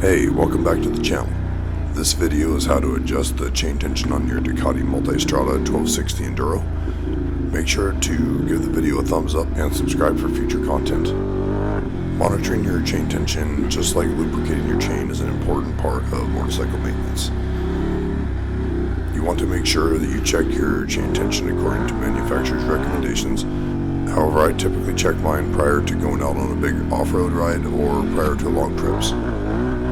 Hey, welcome back to the channel. This video is how to adjust the chain tension on your Ducati Multistrada 1260 Enduro. Make sure to give the video a thumbs up and subscribe for future content. Monitoring your chain tension, just like lubricating your chain, is an important part of motorcycle maintenance. You want to make sure that you check your chain tension according to manufacturer's recommendations. However, I typically check mine prior to going out on a big off-road ride or prior to long trips.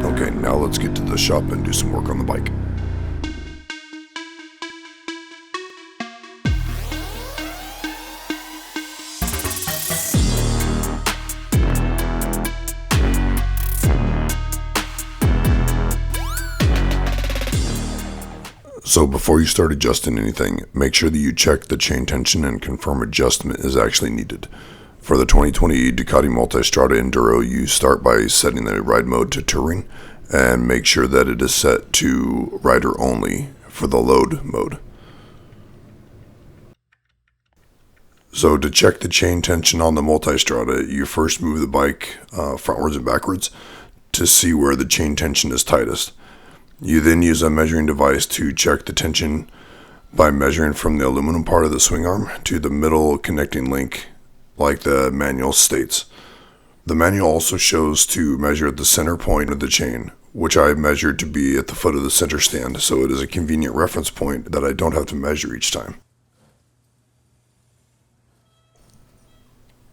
Okay, now let's get to the shop and do some work on the bike. So before you start adjusting anything, make sure that you check the chain tension and confirm adjustment is actually needed. For the 2020 Ducati Multistrada Enduro, you start by setting the ride mode to touring and make sure that it is set to rider only for the load mode. So to check the chain tension on the Multistrada, you first move the bike frontwards and backwards to see where the chain tension is tightest. You then use a measuring device to check the tension by measuring from the aluminum part of the swing arm to the middle connecting link, like the manual states. The manual also shows to measure at the center point of the chain, which I measured to be at the foot of the center stand, so it is a convenient reference point that I don't have to measure each time.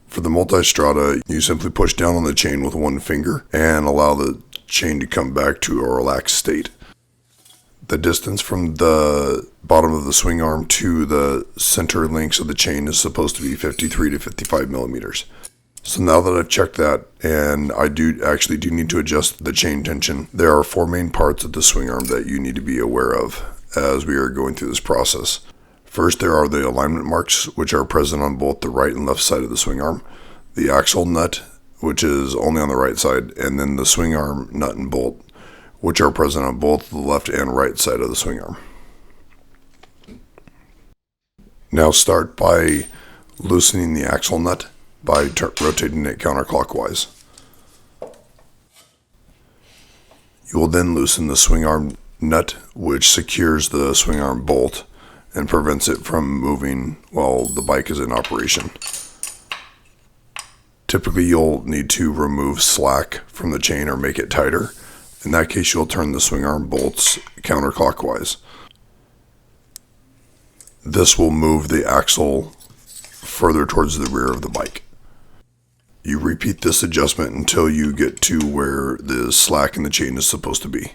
For the Multistrada, you simply push down on the chain with one finger and allow the chain to come back to a relaxed state. The distance from the bottom of the swing arm to the center links of the chain is supposed to be 53 to 55 millimeters. So now that I've checked that, and I do need to adjust the chain tension, there are four main parts of the swing arm that you need to be aware of as we are going through this process. First, there are the alignment marks, which are present on both the right and left side of the swing arm, the axle nut, which is only on the right side, and then the swing arm nut and bolt, which are present on both the left and right side of the swing arm. Now start by loosening the axle nut by rotating it counterclockwise. You will then loosen the swing arm nut, which secures the swing arm bolt and prevents it from moving while the bike is in operation. Typically, you'll need to remove slack from the chain or make it tighter. In that case, you'll turn the swing arm bolts counterclockwise. This will move the axle further towards the rear of the bike. You repeat this adjustment until you get to where the slack in the chain is supposed to be.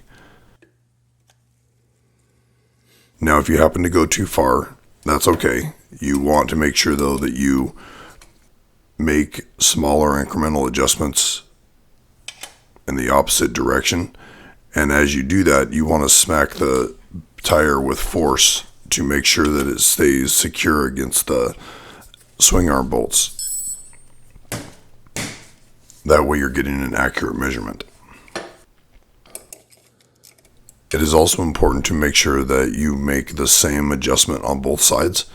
Now, if you happen to go too far, that's okay. You want to make sure, though, that you make smaller incremental adjustments in the opposite direction, and as you do that, you want to smack the tire with force to make sure that it stays secure against the swing arm bolts. That way you're getting an accurate measurement. It is also important to make sure that you make the same adjustment on both sides.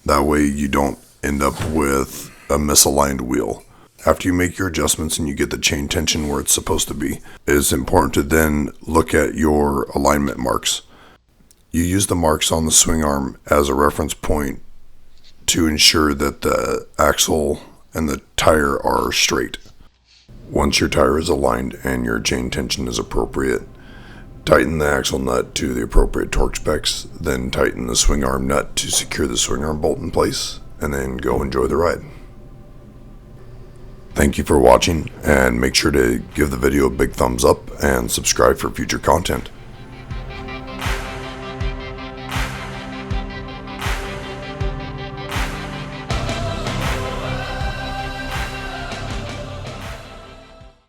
That way you don't end up with a misaligned wheel. After you make your adjustments and you get the chain tension where it's supposed to be, it is important to then look at your alignment marks. You use the marks on the swing arm as a reference point to ensure that the axle and the tire are straight. Once your tire is aligned and your chain tension is appropriate, tighten the axle nut to the appropriate torque specs, then tighten the swing arm nut to secure the swing arm bolt in place, and then go enjoy the ride. Thank you for watching, and make sure to give the video a big thumbs up and subscribe for future content.